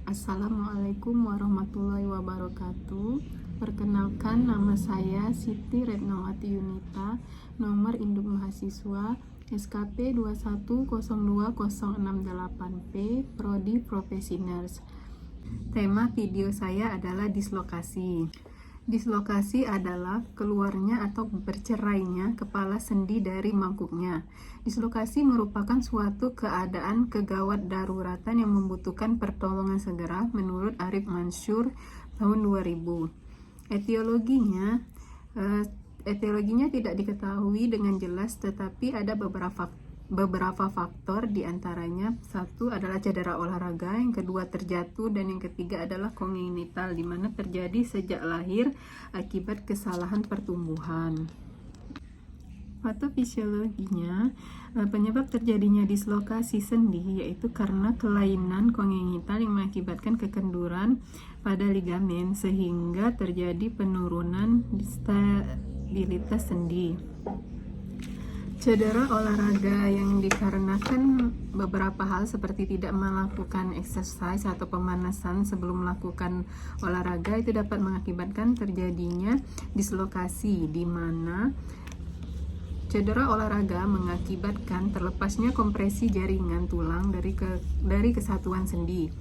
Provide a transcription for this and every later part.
Assalamualaikum warahmatullahi wabarakatuh. Perkenalkan, nama saya Siti Retnawati Yunita, nomor induk mahasiswa SKP 2102068P, Prodi Profesi Nurse. Tema video saya adalah dislokasi. Dislokasi adalah keluarnya atau bercerainya kepala sendi dari mangkuknya. Dislokasi merupakan suatu keadaan kegawat daruratan yang membutuhkan pertolongan segera menurut Arif Mansur tahun 2000. Etiologinya tidak diketahui dengan jelas, tetapi ada beberapa faktor, diantaranya satu adalah cedera olahraga, yang kedua terjatuh, dan yang ketiga adalah kongenital, di mana terjadi sejak lahir akibat kesalahan pertumbuhan. Patofisiologinya, penyebab terjadinya dislokasi sendi yaitu karena kelainan kongenital yang mengakibatkan kekenduran pada ligamen sehingga terjadi penurunan stabilitas sendi. Cedera olahraga yang dikarenakan beberapa hal seperti tidak melakukan exercise atau pemanasan sebelum melakukan olahraga itu dapat mengakibatkan terjadinya dislokasi, di mana cedera olahraga mengakibatkan terlepasnya kompresi jaringan tulang dari kesatuan sendi,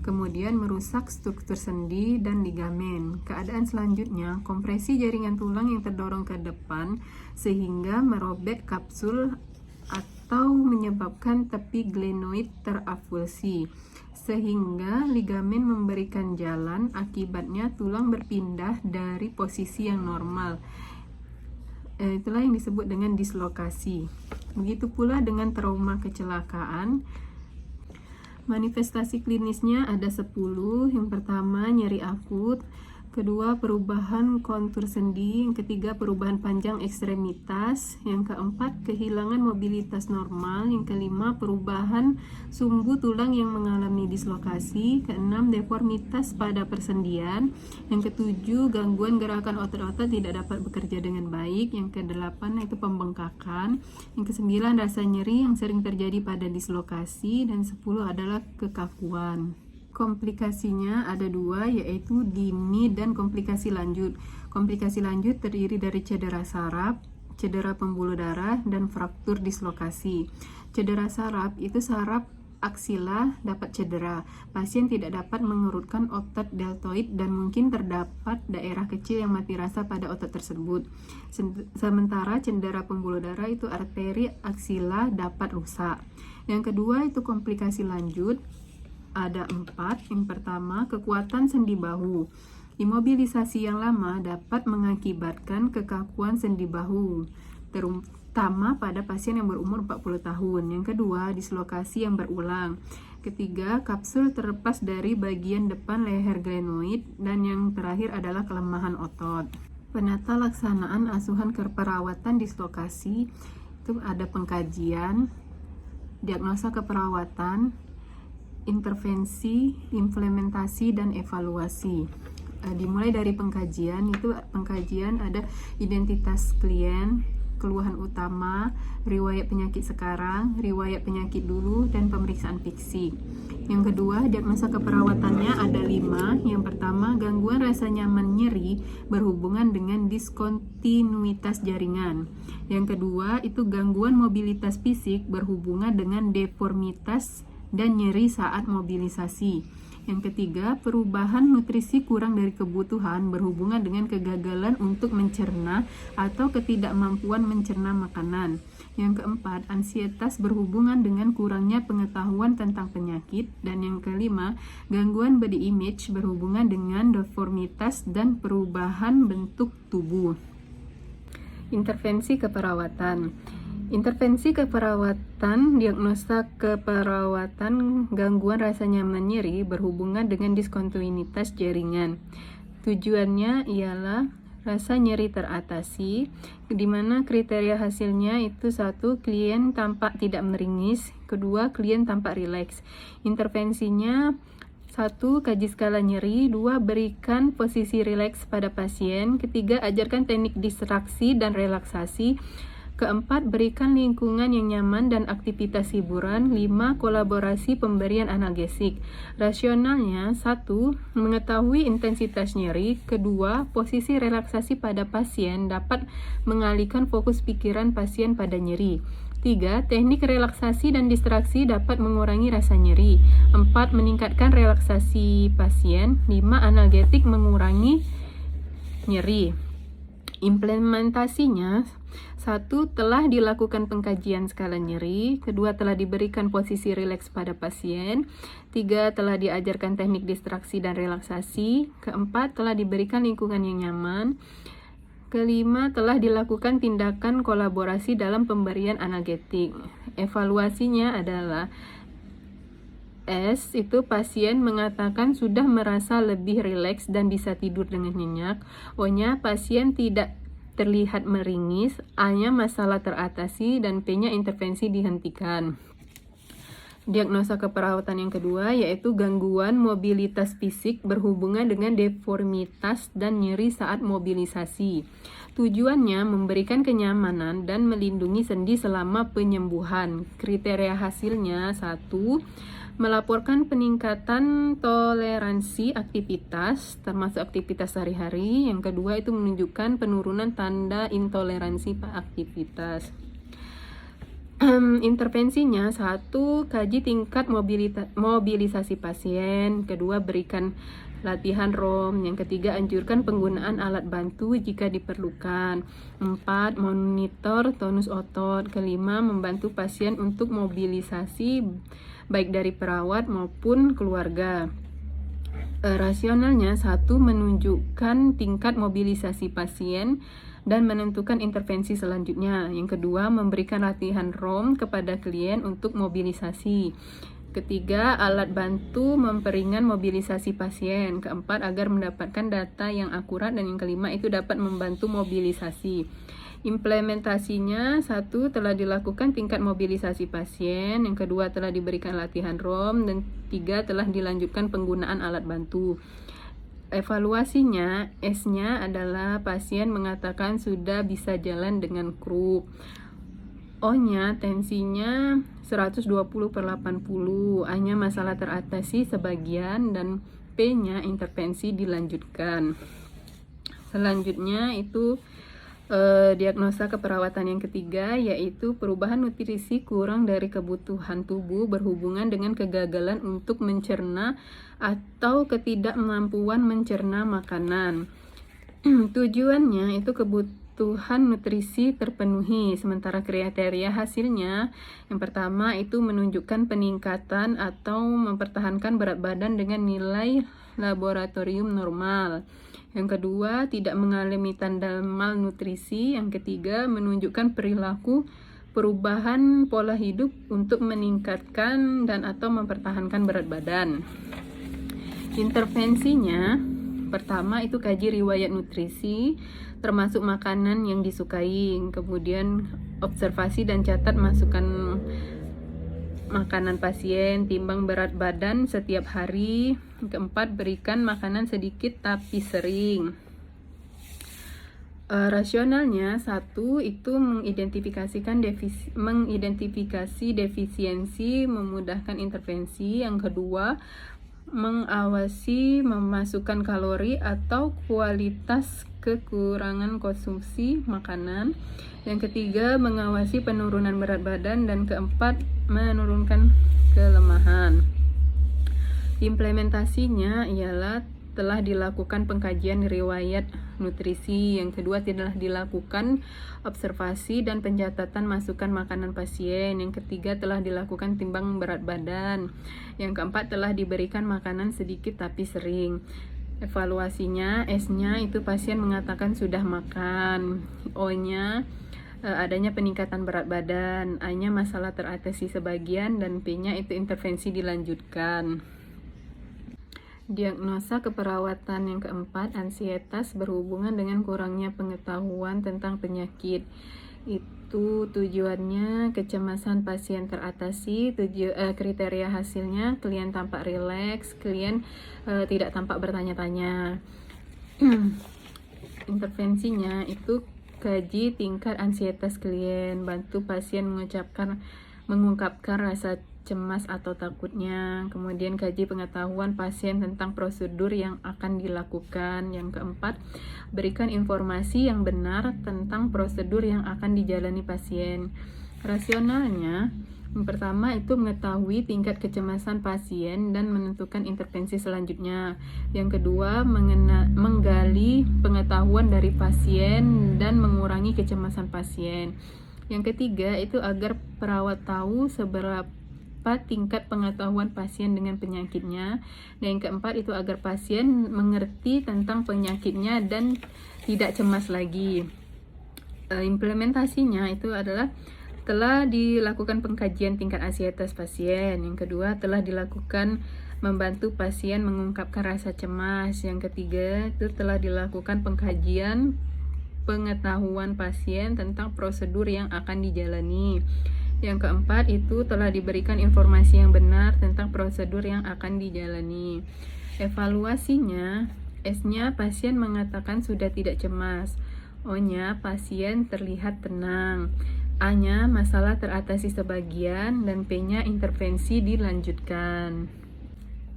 kemudian merusak struktur sendi dan ligamen. Keadaan selanjutnya, kompresi jaringan tulang yang terdorong ke depan sehingga merobek kapsul atau menyebabkan tepi glenoid terafulsi, sehingga ligamen memberikan jalan, akibatnya tulang berpindah dari posisi yang normal. Itulah yang disebut dengan dislokasi. Begitu pula dengan trauma kecelakaan. Manifestasi klinisnya ada 10. Yang pertama, nyeri akut. Kedua, perubahan kontur sendi. Yang ketiga, perubahan panjang ekstremitas. Yang keempat, kehilangan mobilitas normal. Yang kelima, perubahan sumbu tulang yang mengalami dislokasi. Keenam, deformitas pada persendian. Yang ketujuh, gangguan gerakan otot-otot tidak dapat bekerja dengan baik. Yang kedelapan, itu pembengkakan. Yang kesembilan, rasa nyeri yang sering terjadi pada dislokasi. Dan 10 adalah kekakuan. Komplikasinya ada 2, yaitu dini dan komplikasi lanjut. Komplikasi lanjut terdiri dari cedera saraf, cedera pembuluh darah, dan fraktur dislokasi. Cedera saraf itu saraf aksila dapat cedera. Pasien tidak dapat mengerutkan otot deltoid dan mungkin terdapat daerah kecil yang mati rasa pada otot tersebut. Sementara cedera pembuluh darah itu arteri aksila dapat rusak. Yang kedua itu komplikasi lanjut. Ada 4. Yang pertama, kekuatan sendi bahu. Imobilisasi yang lama dapat mengakibatkan kekakuan sendi bahu, terutama pada pasien yang berumur 40 tahun. Yang kedua, dislokasi yang berulang. Ketiga, kapsul terlepas dari bagian depan leher glenoid. Dan yang terakhir adalah kelemahan otot. Penata laksanaan asuhan keperawatan dislokasi itu ada pengkajian, diagnosa keperawatan, intervensi, implementasi, dan evaluasi. Dimulai dari pengkajian, ada identitas klien, keluhan utama, riwayat penyakit sekarang, riwayat penyakit dulu, dan pemeriksaan fiksi. Yang kedua, diagnosa keperawatannya ada 5. Yang pertama, gangguan rasa nyaman nyeri berhubungan dengan diskontinuitas jaringan. Yang kedua, itu gangguan mobilitas fisik berhubungan dengan deformitas dan nyeri saat mobilisasi. Yang ketiga, perubahan nutrisi kurang dari kebutuhan berhubungan dengan kegagalan untuk mencerna atau ketidakmampuan mencerna makanan. Yang keempat, ansietas berhubungan dengan kurangnya pengetahuan tentang penyakit. Dan yang kelima, gangguan body image berhubungan dengan deformitas dan perubahan bentuk tubuh. Intervensi keperawatan. Intervensi keperawatan, diagnosa keperawatan gangguan rasa nyaman nyeri berhubungan dengan diskontinuitas jaringan. Tujuannya ialah rasa nyeri teratasi, di mana kriteria hasilnya itu 1. Klien tampak tidak meringis. 2. Klien tampak rileks. Intervensinya 1. Kaji skala nyeri. 2. Berikan posisi rileks pada pasien. 3. Ajarkan teknik distraksi dan relaksasi. Keempat, berikan lingkungan yang nyaman dan aktivitas hiburan. 5. Kolaborasi pemberian analgesik. Rasionalnya, 1. Mengetahui intensitas nyeri. Kedua, posisi relaksasi pada pasien dapat mengalihkan fokus pikiran pasien pada nyeri. 3. Teknik relaksasi dan distraksi dapat mengurangi rasa nyeri. 4. Meningkatkan relaksasi pasien. 5. Analgetik mengurangi nyeri. Implementasinya, 1. Telah dilakukan pengkajian skala nyeri. Kedua, telah diberikan posisi rileks pada pasien. 3. Telah diajarkan teknik distraksi dan relaksasi. Keempat, telah diberikan lingkungan yang nyaman. Kelima, telah dilakukan tindakan kolaborasi dalam pemberian analgetik. Evaluasinya adalah S itu pasien mengatakan sudah merasa lebih rileks dan bisa tidur dengan nyenyak. O-nya pasien tidak terlihat meringis. A-nya masalah teratasi dan P-nya intervensi dihentikan. Diagnosa keperawatan yang kedua yaitu gangguan mobilitas fisik berhubungan dengan deformitas dan nyeri saat mobilisasi. Tujuannya memberikan kenyamanan dan melindungi sendi selama penyembuhan. Kriteria hasilnya 1. Melaporkan peningkatan toleransi aktivitas termasuk aktivitas sehari-hari. Yang kedua itu menunjukkan penurunan tanda intoleransi aktivitas. Intervensinya 1. Kaji tingkat mobilisasi pasien. Kedua, berikan latihan ROM. Yang ketiga, anjurkan penggunaan alat bantu jika diperlukan. 4. Monitor tonus otot. Kelima, membantu pasien untuk mobilisasi baik dari perawat maupun keluarga. Rasionalnya 1. Menunjukkan tingkat mobilisasi pasien dan menentukan intervensi selanjutnya. Yang kedua, memberikan latihan ROM kepada klien untuk mobilisasi. Ketiga, alat bantu memperingan mobilisasi pasien. Keempat, agar mendapatkan data yang akurat. Dan yang kelima, itu dapat membantu mobilisasi. Implementasinya 1. Telah dilakukan tingkat mobilisasi pasien. Yang kedua, telah diberikan latihan ROM. Dan 3. Telah dilanjutkan penggunaan alat bantu. Evaluasinya, S-nya adalah pasien mengatakan sudah bisa jalan dengan kruk. O-nya tensinya 120/80. A-nya masalah teratasi sebagian dan P-nya intervensi dilanjutkan. Selanjutnya itu diagnosa keperawatan yang ketiga yaitu perubahan nutrisi kurang dari kebutuhan tubuh berhubungan dengan kegagalan untuk mencerna atau ketidakmampuan mencerna makanan. Tujuannya itu kebutuhan nutrisi terpenuhi, sementara kriteria hasilnya yang pertama itu menunjukkan peningkatan atau mempertahankan berat badan dengan nilai laboratorium normal. Yang kedua, tidak mengalami tanda malnutrisi. Yang ketiga, menunjukkan perilaku perubahan pola hidup untuk meningkatkan dan atau mempertahankan berat badan. Intervensinya, pertama itu kaji riwayat nutrisi, termasuk makanan yang disukai. Kemudian observasi dan catat masukan makanan pasien, timbang berat badan setiap hari. Keempat, berikan makanan sedikit tapi sering. Rasionalnya 1. Itu mengidentifikasi defisiensi, memudahkan intervensi. Yang kedua, mengawasi memasukkan kalori atau kualitas kekurangan konsumsi makanan. Yang ketiga, mengawasi penurunan berat badan. Dan keempat, menurunkan kelemahan. Implementasinya ialah telah dilakukan pengkajian riwayat nutrisi. Yang kedua, telah dilakukan observasi dan pencatatan masukan makanan pasien. Yang ketiga, telah dilakukan timbang berat badan. Yang keempat, telah diberikan makanan sedikit tapi sering. Evaluasinya, S-nya itu pasien mengatakan sudah makan. O-nya adanya peningkatan berat badan. A-nya masalah teratasi sebagian dan P-nya itu intervensi dilanjutkan. Diagnosa keperawatan yang keempat, ansietas berhubungan dengan kurangnya pengetahuan tentang penyakit. Itu tujuannya kecemasan pasien teratasi. Kriteria hasilnya klien tampak rileks, klien tidak tampak bertanya-tanya. Intervensinya itu kaji tingkat ansietas klien, bantu pasien mengungkapkan rasa cemas atau takutnya. Kemudian kaji pengetahuan pasien tentang prosedur yang akan dilakukan. Yang keempat, berikan informasi yang benar tentang prosedur yang akan dijalani pasien. Rasionalnya, yang pertama itu mengetahui tingkat kecemasan pasien dan menentukan intervensi selanjutnya. Yang kedua, menggali pengetahuan dari pasien dan mengurangi kecemasan pasien. Yang ketiga itu agar perawat tahu seberapa tingkat pengetahuan pasien dengan penyakitnya. Dan yang keempat itu agar pasien mengerti tentang penyakitnya dan tidak cemas lagi. Implementasinya itu adalah telah dilakukan pengkajian tingkat ansietas pasien. Yang kedua, telah dilakukan membantu pasien mengungkapkan rasa cemas. Yang ketiga, itu telah dilakukan pengkajian pengetahuan pasien tentang prosedur yang akan dijalani. Yang keempat, itu telah diberikan informasi yang benar tentang prosedur yang akan dijalani. Evaluasinya, S-nya pasien mengatakan sudah tidak cemas. O-nya pasien terlihat tenang. A-nya masalah teratasi sebagian, dan P-nya intervensi dilanjutkan.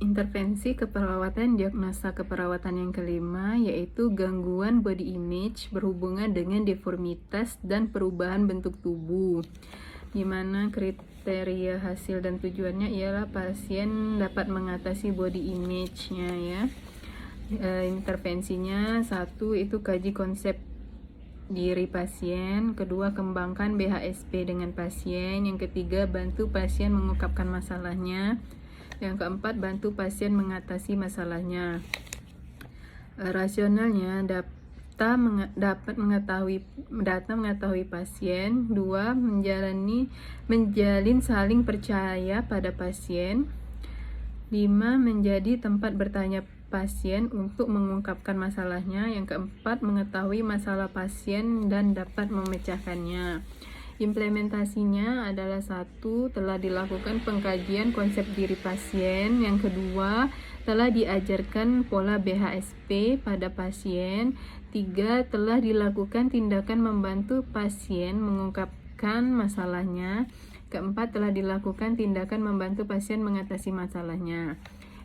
Intervensi keperawatan diagnosa keperawatan yang kelima yaitu gangguan body image berhubungan dengan deformitas dan perubahan bentuk tubuh, di mana kriteria hasil dan tujuannya ialah pasien dapat mengatasi body image-nya ya. Intervensinya, satu itu kaji konsep diri pasien, kedua kembangkan BHSP dengan pasien, yang ketiga bantu pasien mengungkapkan masalahnya, yang keempat bantu pasien mengatasi masalahnya. Rasionalnya, data mengetahui pasien. Dua, menjalin saling percaya pada pasien. 5. Menjadi tempat bertanya pasien untuk mengungkapkan masalahnya. Yang keempat, mengetahui masalah pasien dan dapat memecahkannya. Implementasinya adalah satu, telah dilakukan pengkajian konsep diri pasien. Yang kedua, telah diajarkan pola BHSP pada pasien. 3. Telah dilakukan tindakan membantu pasien mengungkapkan masalahnya. Keempat, telah dilakukan tindakan membantu pasien mengatasi masalahnya.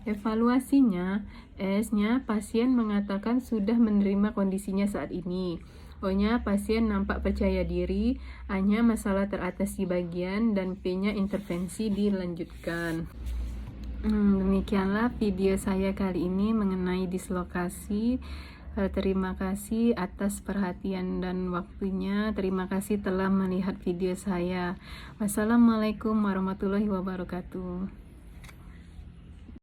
Evaluasinya, S-nya pasien mengatakan sudah menerima kondisinya saat ini. O-nya pasien nampak percaya diri. A-nya masalah teratasi bagian, dan P-nya intervensi dilanjutkan. Demikianlah video saya kali ini mengenai dislokasi. Terima kasih atas perhatian dan waktunya. Terima kasih telah melihat video saya. Wassalamualaikum warahmatullahi wabarakatuh.